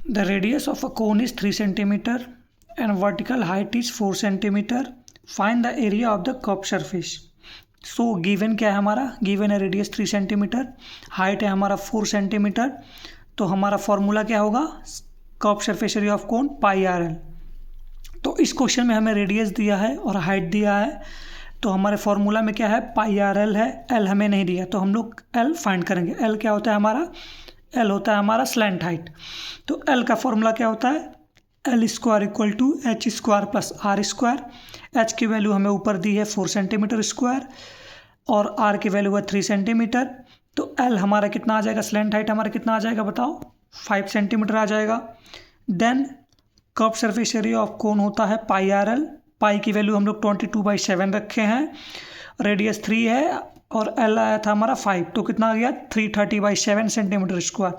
The radius of a cone is 3 centimeter and vertical height is 4 centimeter. Find the area of the curved surface. So given क्या है हमारा, given है radius 3 centimetre, height है हमारा 4 centimetre, तो हमारा formula क्या होगा, curve surface area of cone pi R L. तो इस क्वेश्चन में हमें रेडियस दिया है और हाइट दिया है, तो हमारे फॉर्मूला में क्या है, पाई आर एल है, एल हमें नहीं दिया, तो हम लोग एल फाइंड करेंगे। एल क्या होता है हमारा, एल होता है हमारा स्लैंट हाइट। तो एल का फॉर्मूला क्या होता है, L square equal to H square plus R square. H की वैल्यू हमें ऊपर दी है 4 सेंटीमीटर स्क्वायर और आर की वैल्यू है 3 सेंटीमीटर। तो एल हमारा कितना आ जाएगा, स्लैंट हाइट हमारा कितना आ जाएगा बताओ, 5 सेंटीमीटर आ जाएगा। Then curve surface area of cone होता है पाई आर एल। पाई की वैल्यू हम लोग 22/7 रखे हैं, रेडियस 3 है और एल आया था हमारा 5, तो कितना आ गया 330/7 सेंटीमीटर स्क्वायर।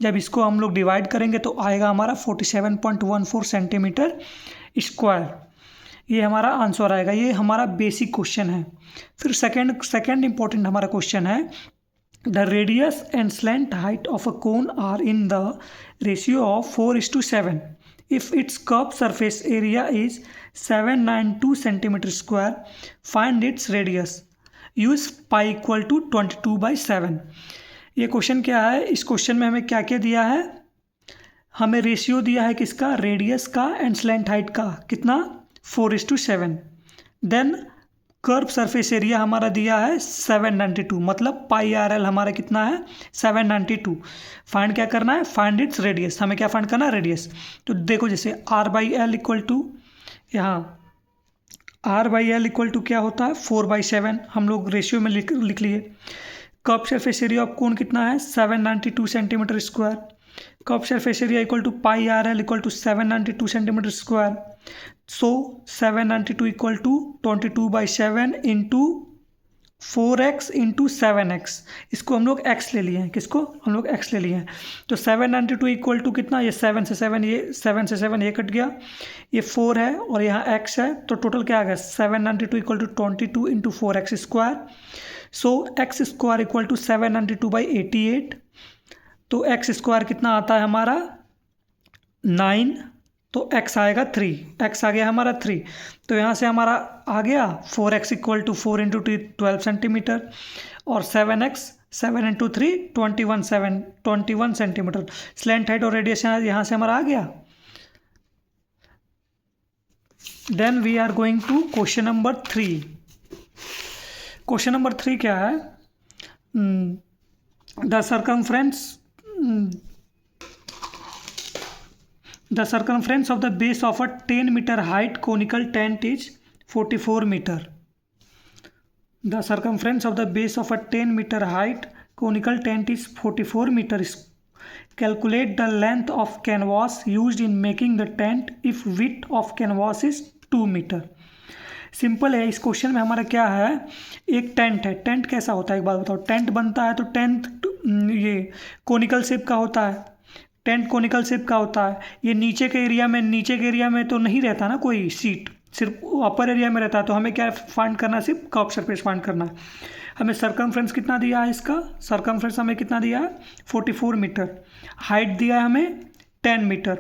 जब इसको हम लोग डिवाइड करेंगे तो आएगा हमारा 47.14 सेंटीमीटर स्क्वायर। ये हमारा आंसर आएगा। ये हमारा बेसिक क्वेश्चन है। फिर सेकेंड इंपॉर्टेंट हमारा क्वेश्चन है, the radius and slant height of a cone are in the ratio of 4:7 if its curved surface area is 792 centimeter square. Find its radius. Use pi equal to 22/7. ये question क्या है, इस question में हमें क्या क्या दिया है, हमें रेशियो दिया है किसका, रेडियस का एंड स्लैंट हाइट का, कितना 4:7। देन कर्व सरफेस एरिया हमारा दिया है 792, मतलब पाई आर एल हमारा कितना है 792। फाइंड क्या करना है, फाइंड इट्स रेडियस। हमें क्या फाइंड करना है, रेडियस। तो देखो जैसे r/l इक्वल टू, यहाँ r/l इक्वल टू क्या होता है 4/7, हम लोग रेशियो में लिख लिए। Curve surface area of cone कितना है 792 centimetre square. Curve surface area equal to pi R L equal to 792 centimetre square. So 792 equal to 22/7 into 4x into 7x। इसको हम लोग x ले लिए हैं, किसको, हम लोग x ले लिए हैं। तो 792 इक्वल टू कितना, ये 7 से 7 ये कट गया, ये 4 है और यहाँ x है, तो टोटल क्या आ गया 792 equal to 22 into 4x square. So x square equal to 792/88। तो x स्क्वायर कितना आता है हमारा 9, तो x आएगा 3, x आ गया हमारा 3। तो यहाँ से हमारा आ गया 4x equal to 4 into 12 centimetre और 7x 7 into 3 21 centimetre. Slant height और रेडियस यहाँ से हमारा आ गया। Then we are going to question number 3। Question number 3 क्या है, the circumference of the base of a 10 meter height conical tent is 44 meter. The circumference of the base of a 10 meter height conical tent is 44 meters. Calculate the length of canvas used in making the tent if width of canvas is 2 meter. Simple है। इस question में हमारा क्या है, एक tent है। Tent कैसा होता है एक बात बताओ, टेंट बनता है तो टेंट ये कोनिकल शेप का होता है, टेंट कोनिकल शेप का होता है। ये नीचे के एरिया में तो नहीं रहता ना कोई सीट, सिर्फ अपर एरिया में रहता है। तो हमें क्या फाइंड करना है, सिर्फ कर्व सरफेस फाइंड करना है। हमें सरकमफ्रेंस कितना दिया है, इसका सरकमफ्रेंस हमें कितना दिया है 44 मीटर, हाइट दिया है हमें 10 मीटर।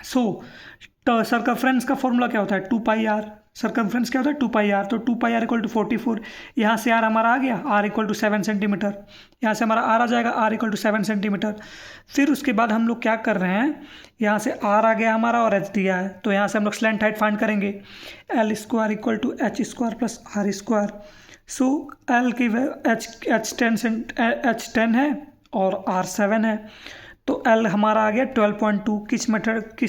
सो सरकमफ्रेंस का फॉर्मूला क्या होता है 2πr। सरकमफ्रेंस क्या होता है 2πr, तो 2πr इक्वल टू 44। यहाँ से r हमारा आ गया, r इक्वल टू 7 सेंटीमीटर। यहाँ से हमारा r आ जाएगा, r इक्वल टू 7 सेंटीमीटर। फिर उसके बाद हम लोग क्या कर रहे हैं, यहाँ से r आ गया हमारा और h दिया है, तो यहाँ से हम लोग स्लैंट हाइट फाइंड करेंगे। l square equal to h square plus r square. So l की h 10 है और r 7 है, तो L हमारा आ गया 12.2। किस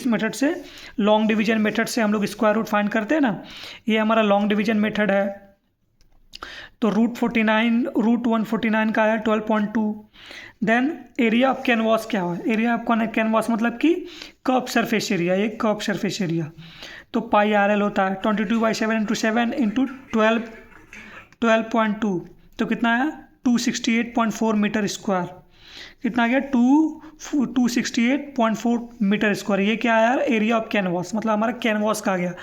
मेथड से, लॉन्ग डिवीजन मेथड से हम लोग स्क्वायर रूट फाइंड करते हैं ना, ये हमारा लॉन्ग डिवीजन मेथड है। तो रूट 149 का है 12.2। देन एरिया ऑफ कैनवास क्या है, एरिया ऑफ कैनवास मतलब कि कर्व सरफेस एरिया, ये कर्व सरफेस एरिया। तो पाई आर एल होता है 22/7 इंटू 7 इंटू 12.2, तो कितना है 268.4 मीटर स्क्वायर। कितना आ गया 268.4 मीटर स्क्वायर। ये क्या है यार, एरिया ऑफ कैनवास, मतलब हमारा कैनवास का आ गया।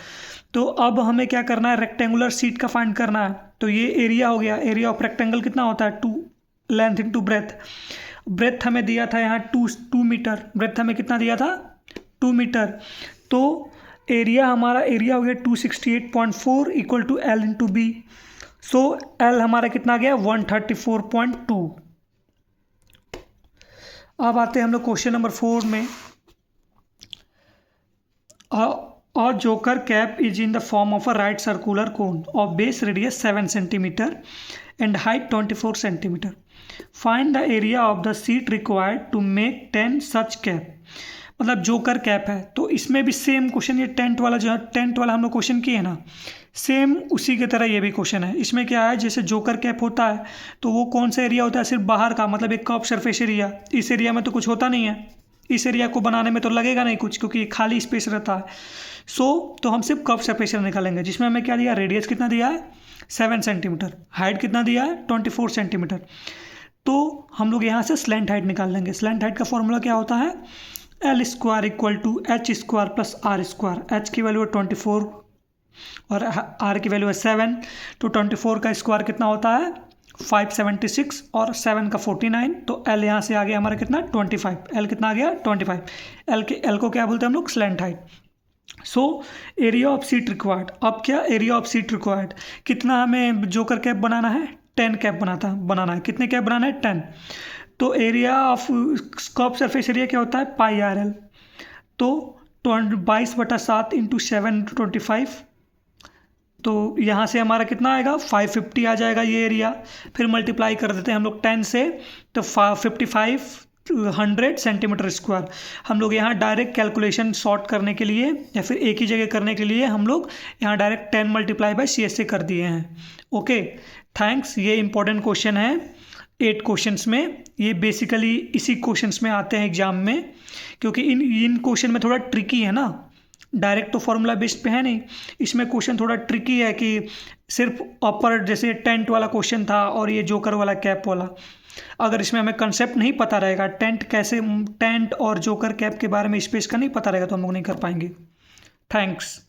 तो अब हमें क्या करना है, रेक्टेंगुलर शीट का फाइंड करना है। तो ये एरिया हो गया, एरिया ऑफ रेक्टेंगल कितना होता है 2 लेंथ इंटू ब्रेथ। ब्रेथ हमें दिया था यहाँ 2 मीटर, ब्रेथ हमें कितना दिया था 2 मीटर। तो एरिया हमारा एरिया हो गया 268.4 equal to L into B. So L हमारा कितना गया 134.2। अब आते हैं हम लोग क्वेश्चन नंबर 4 में। A joker cap is in the form of a right circular cone of base radius 7 cm and height 24 cm. Find the area of the sheet required to make 10 such cap. मतलब joker cap है, तो इसमें भी same question, ये tent वाला जो है, tent वाला हम लोग क्वेश्चन किए ना, सेम उसी की तरह ये भी क्वेश्चन है। इसमें क्या है, जैसे जोकर कैप होता है तो वो कौन सा एरिया होता है, सिर्फ बाहर का, मतलब एक कर्व सरफेस एरिया। इस एरिया में तो कुछ होता नहीं है, इस एरिया को बनाने में तो लगेगा नहीं कुछ, क्योंकि खाली स्पेस रहता है। तो हम सिर्फ कर्व सरफेस एरिया निकालेंगे, जिसमें हमें क्या दिया, रेडियस कितना दिया है 7 सेंटीमीटर, हाइट कितना दिया है 24 सेंटीमीटर। तो हम लोग यहाँ से स्लैंट हाइट निकाल लेंगे। स्लैंट हाइट का फॉर्मूला क्या होता है, L square equal to H square plus R square. H की वैल्यू है 24 और आर की वैल्यू है 7, तो 24 का स्क्वायर कितना होता है 576 और 7 का 49, तो एल यहाँ से आ गया हमारा कितना 25। एल कितना आ गया 25। एल को क्या बोलते हैं हम लोग, slant height. So area of seat required, अब क्या एरिया ऑफ सीट रिक्वायर्ड, कितना हमें जोकर कैप बनाना है 10 कैप बनाना है। कितने कैप बनाना है 10। तो area of curve surface area क्या होता है पाई आर एल, तो 22/7 इंटू 7 इंटू 25, तो यहाँ से हमारा कितना आएगा 550 आ जाएगा ये एरिया। फिर मल्टीप्लाई कर देते हैं हम लोग 10 से, तो 5500 सेंटीमीटर स्क्वायर। हम लोग यहाँ डायरेक्ट कैलकुलेशन शॉर्ट करने के लिए या फिर एक ही जगह करने के लिए हम लोग यहाँ डायरेक्ट 10 मल्टीप्लाई बाई CS से कर दिए हैं। Okay thanks. ये इंपॉर्टेंट क्वेश्चन है 8 क्वेश्चंस में, ये बेसिकली इसी क्वेश्चंस में आते हैं एग्जाम में, क्योंकि इन क्वेश्चन में थोड़ा ट्रिकी है ना, डायरेक्ट तो फॉर्मूला बेस्ड पे है नहीं। इसमें क्वेश्चन थोड़ा ट्रिकी है कि सिर्फ अपर, जैसे टेंट वाला क्वेश्चन था और ये जोकर वाला कैप वाला, अगर इसमें हमें कंसेप्ट नहीं पता रहेगा, टेंट और जोकर कैप के बारे में स्पेस का नहीं पता रहेगा, तो हम लोग नहीं कर पाएंगे। थैंक्स।